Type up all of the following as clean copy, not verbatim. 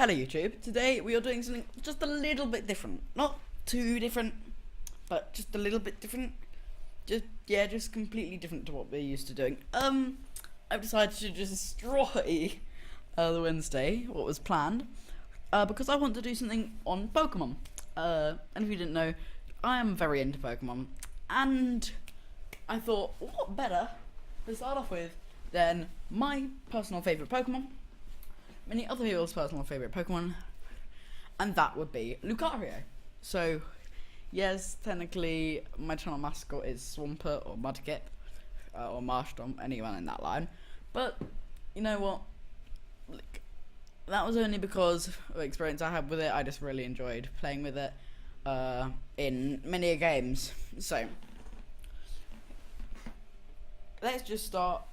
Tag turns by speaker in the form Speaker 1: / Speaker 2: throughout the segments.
Speaker 1: Hello YouTube, today we are doing something just a little bit different. Not too different, but just a little bit different. Just completely different to what we're used to doing. I've decided to destroy the Wednesday, what was planned, because I want to do something on Pokemon. And if you didn't know, I am very into Pokemon, and I thought, what better to start off with than my personal favourite Pokemon, many other people's personal favourite Pokemon, and that would be Lucario. So, yes, technically my channel mascot is Swampert or Mudkip, or Marshtomp, anyone in that line, but you know what, like, that was only because of the experience I had with it. I just really enjoyed playing with it in many games. So, let's just start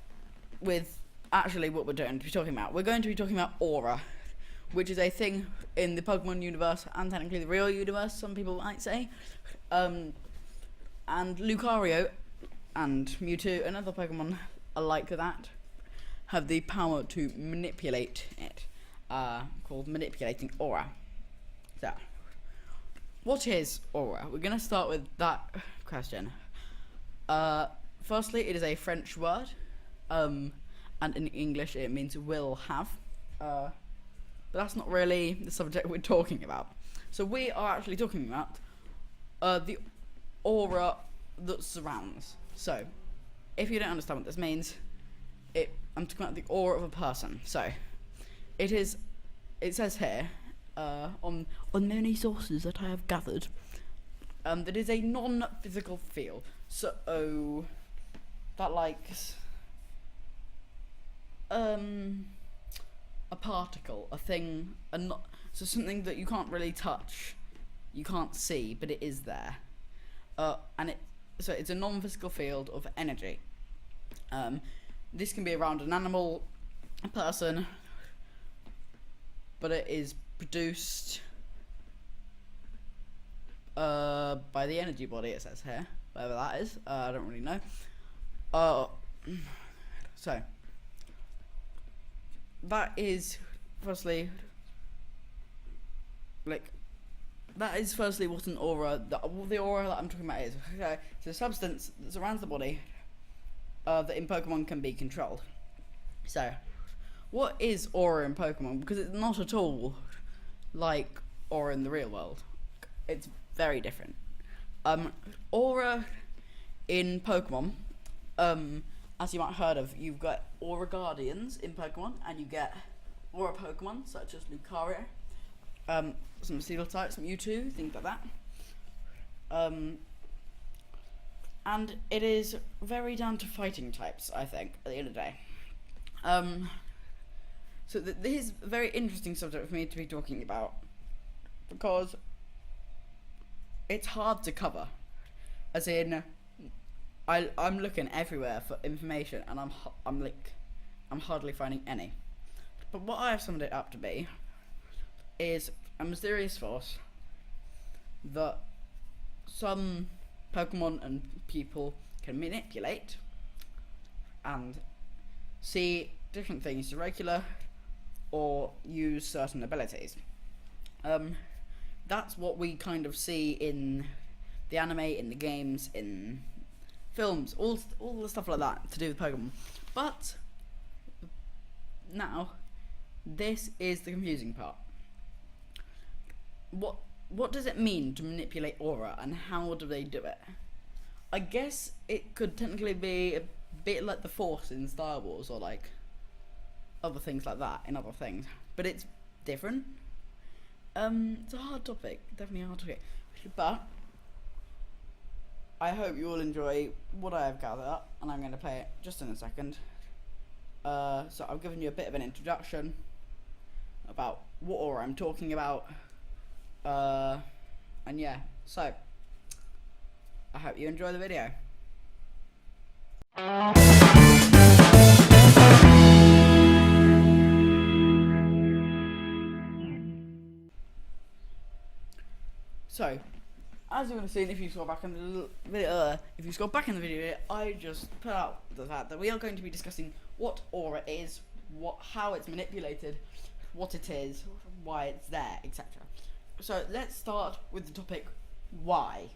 Speaker 1: with actually what we're going to be talking about. We're going to be talking about Aura, which is a thing in the Pokemon universe and technically the real universe, some people might say. And Lucario and Mewtwo and other Pokemon like that have the power to manipulate it, called manipulating Aura. So, what is Aura? We're going to start with that question. Firstly, it is a French word, and in English it means will have, but that's not really the subject we're talking about. So we are actually talking about the aura that surrounds. So if you don't understand what this means, I'm talking about the aura of a person. So it says here, on many sources that I have gathered, that is a non-physical feel. So that likes a particle, a thing, so something that you can't really touch, you can't see, but it is there, and so it's a non-physical field of energy. This can be around an animal, a person, but it is produced by the energy body, it says here, whatever that is. I don't really know. So that is firstly what an aura, the aura that I'm talking about is. Okay, it's a substance that surrounds the body that in Pokemon can be controlled. So what is aura in Pokemon? Because it's not at all like aura in the real world. It's very different. Aura in Pokemon, as you might have heard of, you've got Aura Guardians in Pokemon, and you get Aura Pokemon such as Lucario, some Steel types, Mewtwo, things like that. And it is very down to fighting types, I think, at the end of the day. So this is a very interesting subject for me to be talking about, because it's hard to cover, as in, I'm looking everywhere for information, and I'm hardly finding any. But what I have summed it up to be is a mysterious force that some Pokemon and people can manipulate and see different things regular or use certain abilities. That's what we kind of see in the anime, in the games, in films, all the stuff like that to do with Pokemon. But now, this is the confusing part. What does it mean to manipulate aura, and how do they do it? I guess it could technically be a bit like the Force in Star Wars, or like other things like that in other things, but it's different. It's a hard topic, definitely a hard topic, but I hope you all enjoy what I have gathered up, and I'm going to play it just in a second. So I've given you a bit of an introduction about what aura I'm talking about, and yeah, so I hope you enjoy the video. So, as you're going to see, if you scroll back in the video, I just put out the fact that we are going to be discussing what aura is, how it's manipulated, what it is, why it's there, etc. So let's start with the topic why.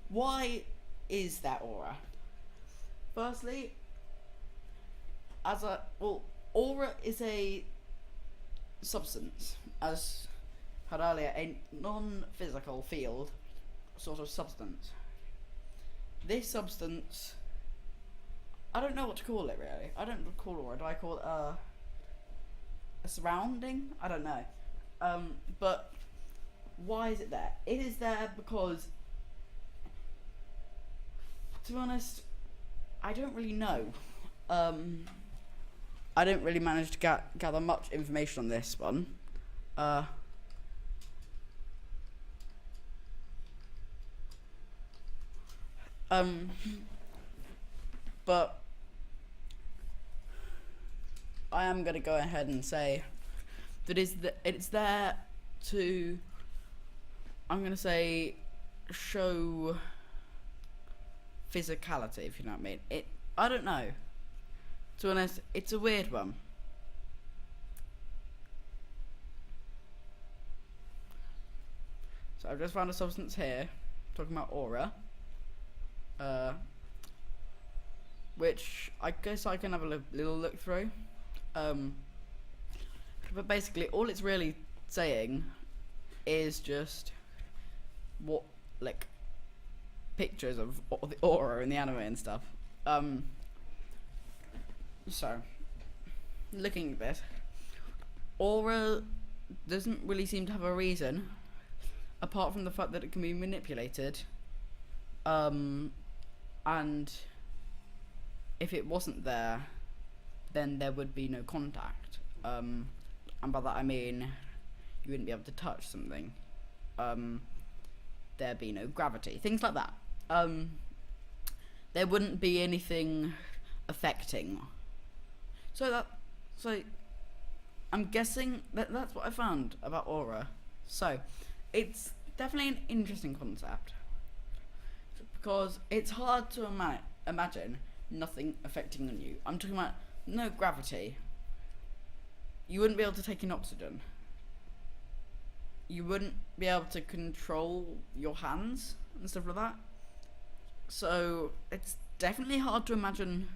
Speaker 1: Why is there aura? Firstly, aura is a substance, as had earlier, a non-physical field sort of substance. This substance, I don't know what to call it really. I don't call aura. Do I call it a surrounding? I don't know. But why is it there? It is there because, to be honest, I don't really know. I don't really manage to gather much information on this one. But I am going to go ahead and say that it's there to, I'm going to say, show physicality, if you know what I mean. I don't know. To be honest, it's a weird one. So I've just found a substance here, talking about aura. Which I guess I can have a little look through. But basically, all it's really saying is just what, like, pictures of the aura in the anime and stuff. So, looking at this, aura doesn't really seem to have a reason, apart from the fact that it can be manipulated. And if it wasn't there, then there would be no contact. And by that I mean you wouldn't be able to touch something. There'd be no gravity, things like that. There wouldn't be anything affecting. So I'm guessing that's what I found about aura. So it's definitely an interesting concept, because it's hard to imagine nothing affecting on you. I'm talking about no gravity. You wouldn't be able to take in oxygen. You wouldn't be able to control your hands and stuff like that. So it's definitely hard to imagine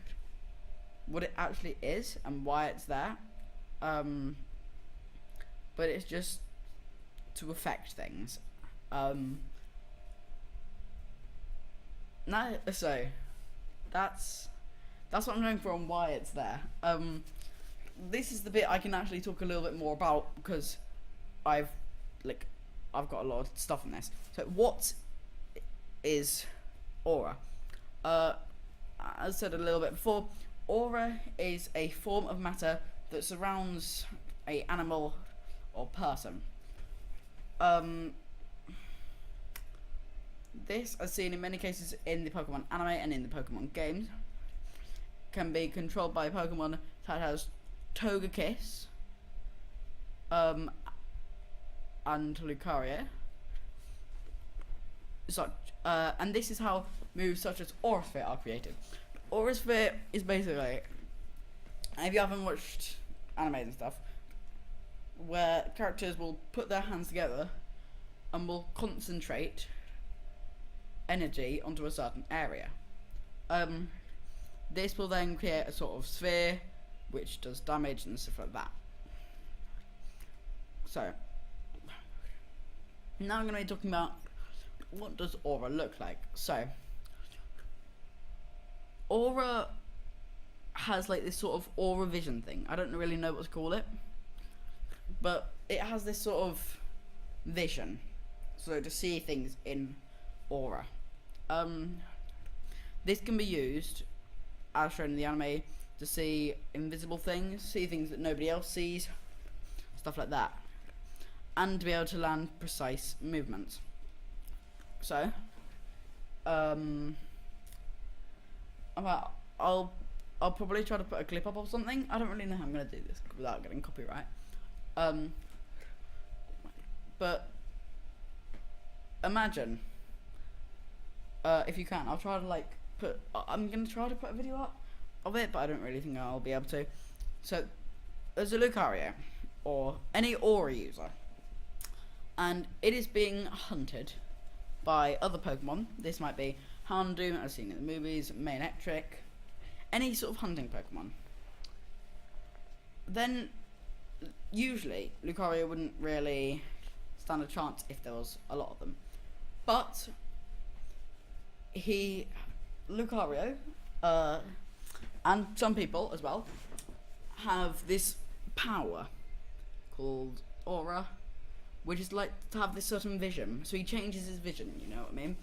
Speaker 1: what it actually is and why it's there. But it's just to affect things. So that's what I'm going for on why it's there. This is the bit I can actually talk a little bit more about, because I've got a lot of stuff on this. So what is aura? As I said a little bit before, aura is a form of matter that surrounds a animal or person. This, as seen in many cases in the Pokemon anime and in the Pokemon games, can be controlled by Pokemon such as Togekiss, and Lucario. And this is how moves such as Aura Sphere are created. Aura Sphere is basically, if you haven't watched anime and stuff, where characters will put their hands together and will concentrate energy onto a certain area. This will then create a sort of sphere which does damage and stuff like that. So now I'm going to be talking about what does aura look like. So aura has like this sort of aura vision thing. I don't really know what to call it, but it has this sort of vision, so to see things in aura. This can be used, as shown in the anime, to see invisible things, see things that nobody else sees, stuff like that, and to be able to land precise movements. So, I'll probably try to put a clip up or something. I don't really know how I'm gonna do this without getting copyright. But imagine, if you can, I'll try to I'm gonna try to put a video up of it, but I don't really think I'll be able to. So there's a Lucario. or any aura user, and it is being hunted by other Pokemon. This might be Houndoom, as seen in the movies, Manectric, any sort of hunting Pokemon. Then, usually, Lucario wouldn't really stand a chance if there was a lot of them. But, Lucario, and some people as well, have this power called Aura, which is like to have this certain vision. So he changes his vision, you know what I mean?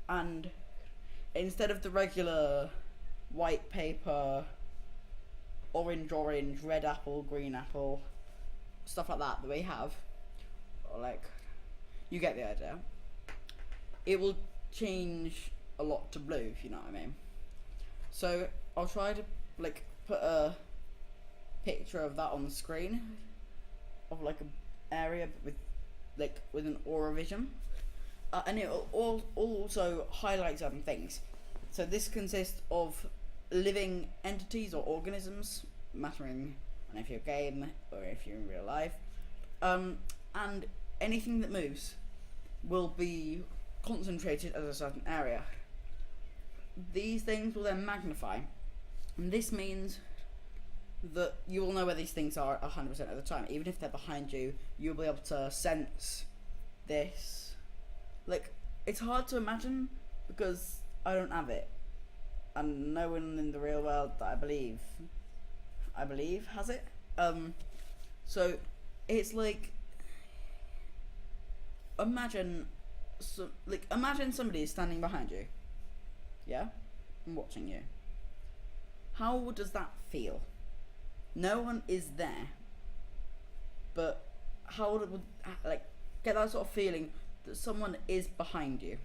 Speaker 1: And instead of the regular white paper, orange, red apple, green apple, stuff like that we have, or like, you get the idea. It will change a lot to blue, if you know what I mean. So I'll try to like put a picture of that on the screen, of like an area with an aura vision, and it will also highlight certain things. So this consists of living entities or organisms, mattering on if you're a game or if you're in real life, and anything that moves will be concentrated as a certain area. These things will then magnify, and this means that you will know where these things are 100% of the time. Even if they're behind you, you'll be able to sense this. Like, it's hard to imagine because I don't have it, and no one in the real world that I believe has it. So it's like, imagine somebody is standing behind you, yeah, and watching you. How does that feel? No one is there, but how would get that sort of feeling that someone is behind you?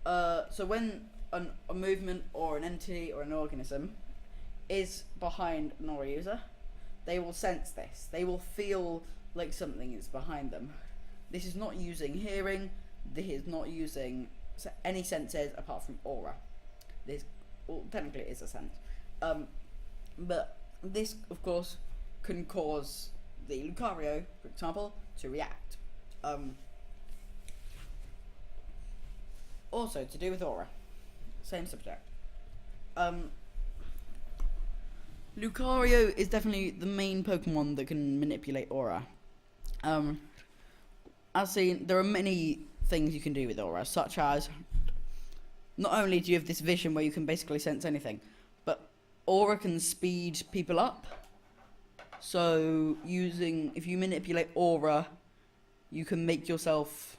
Speaker 1: So when a movement or an entity or an organism is behind an aura user, they will sense this. They will feel like something is behind them. This is not using hearing. This is not using any senses apart from aura. This technically is a sense, but this, of course, can cause the Lucario, for example, to react. Also, to do with aura, same subject. Lucario is definitely the main Pokemon that can manipulate aura. As seen, there are many things you can do with aura, such as, not only do you have this vision where you can basically sense anything, but aura can speed people up. So if you manipulate aura, you can make yourself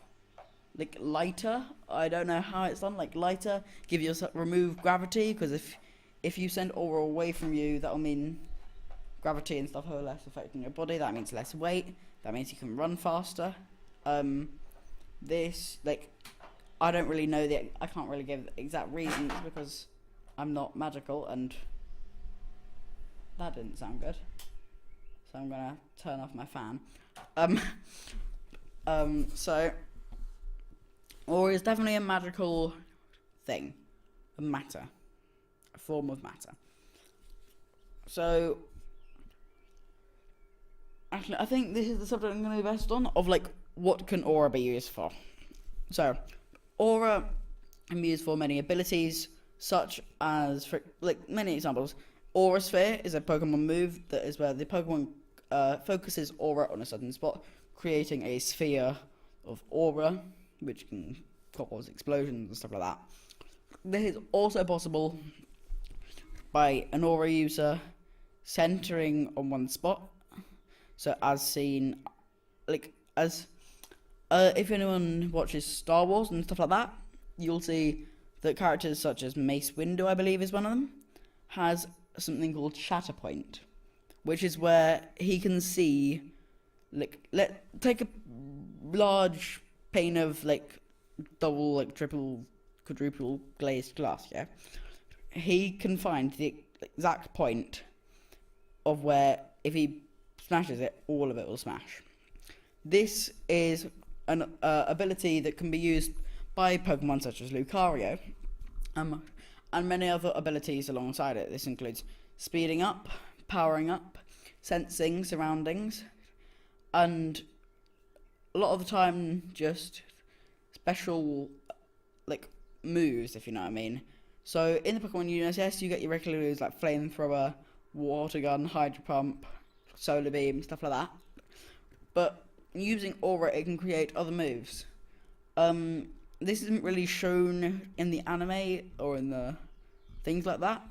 Speaker 1: like lighter. I don't know how it's done, like lighter, remove gravity, because if you send aura away from you, that'll mean gravity and stuff are less affecting your body. That means less weight. That means you can run faster. I don't really know I can't really give exact reasons because I'm not magical, and that didn't sound good. So I'm gonna turn off my fan. So aura is definitely a magical thing, a form of matter. So actually, I think this is the subject I'm going to be best on, of like, what can aura be used for? So aura can be used for many abilities, such as, for like many examples. Aura Sphere is a Pokemon move that is where the Pokemon focuses aura on a certain spot, creating a sphere of aura, which can cause explosions and stuff like that. This is also possible by an aura user centering on one spot. So as seen, if anyone watches Star Wars and stuff like that, you'll see that characters such as Mace Windu, I believe is one of them, has something called Shatterpoint, which is where he can see, take a large pane of double, triple, quadruple glazed glass, yeah? He can find the exact point of where, if he smashes it, all of it will smash. This is an ability that can be used by Pokemon such as Lucario, and many other abilities alongside it. This includes speeding up, powering up, sensing surroundings, and a lot of the time just special like moves, if you know what I mean. So in the Pokemon universe, yes, you get your regular moves like Flamethrower, Water Gun, Hydro Pump, Solar Beam, stuff like that. But using Aura, it can create other moves. This isn't really shown in the anime or in the things like that.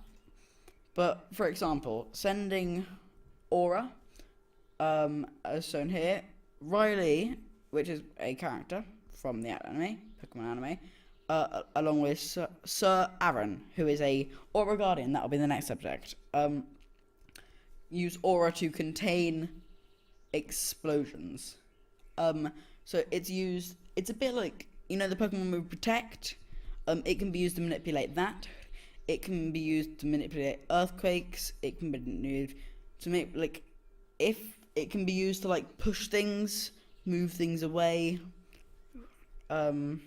Speaker 1: But for example, sending Aura, as shown here, Riley, which is a character from the anime, Pokemon anime, along with Sir Aaron, who is a Aura Guardian. That'll be the next subject. Use Aura to contain explosions. So it's used. It's a bit like, you know, the Pokemon move Protect. It can be used to manipulate that. It can be used to manipulate earthquakes. It can be used to make, like, if it can be used to like push things, move things away, and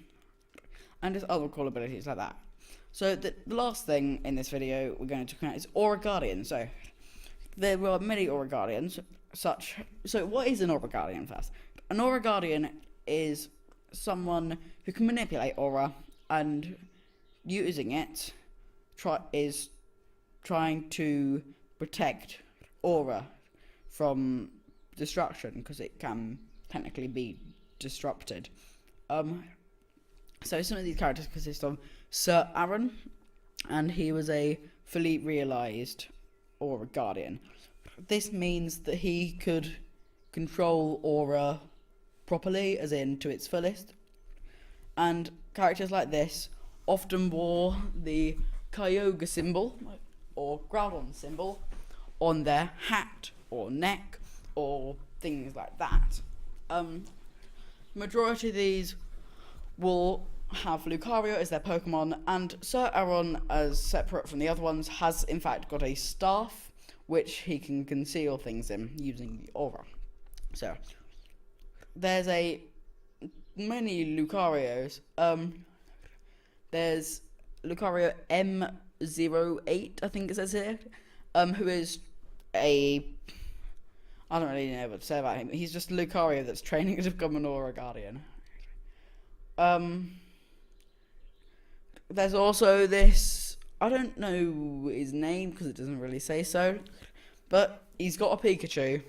Speaker 1: just other cool abilities like that. So the last thing in this video we're going to talk about is Aura Guardian. So there were many Aura Guardians. So what is an Aura Guardian first? An Aura Guardian is someone who can manipulate Aura, and using it is trying to protect Aura from destruction, because it can technically be disrupted. So some of these characters consist of Sir Aaron, and he was a fully realized Aura Guardian. This means that he could control Aura properly, as in to its fullest. And characters like this often wore the Kyogre symbol or Groudon symbol on their hat or neck or things like that. Majority of these will have Lucario as their Pokemon, and Sir Aaron, as separate from the other ones, has in fact got a staff which he can conceal things in using the Aura. So there's many Lucarios. There's Lucario M08, I think it says here, who is I don't really know what to say about him. He's just Lucario that's training to become an Aura Guardian. There's also this, I don't know his name because it doesn't really say so, but he's got a Pikachu,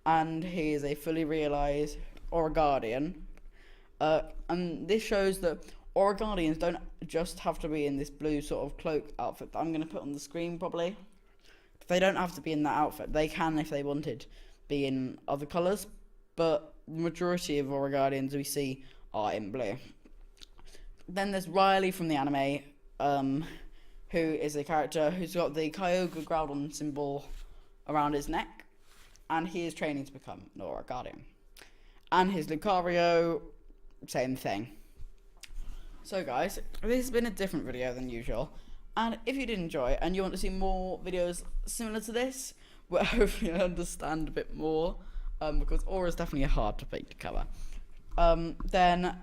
Speaker 1: and he is a fully realized Aura Guardian. And this shows that Aura Guardians don't just have to be in this blue sort of cloak outfit that I'm going to put on the screen probably. They don't have to be in that outfit. They can, if they wanted, be in other colours, but the majority of Aura Guardians we see are in blue. Then there's Riley from the anime, who is a character who's got the Kyogre Groudon symbol around his neck, and he is training to become an Aura Guardian. And his Lucario, same thing. So guys, this has been a different video than usual, and if you did enjoy and you want to see more videos similar to this, where hopefully I understand a bit more, because Aura is definitely a hard topic to cover, then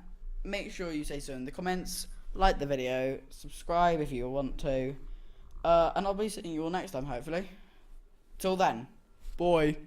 Speaker 1: make sure you say so in the comments, like the video, subscribe if you want to, and I'll be seeing you all next time hopefully. Till then, bye.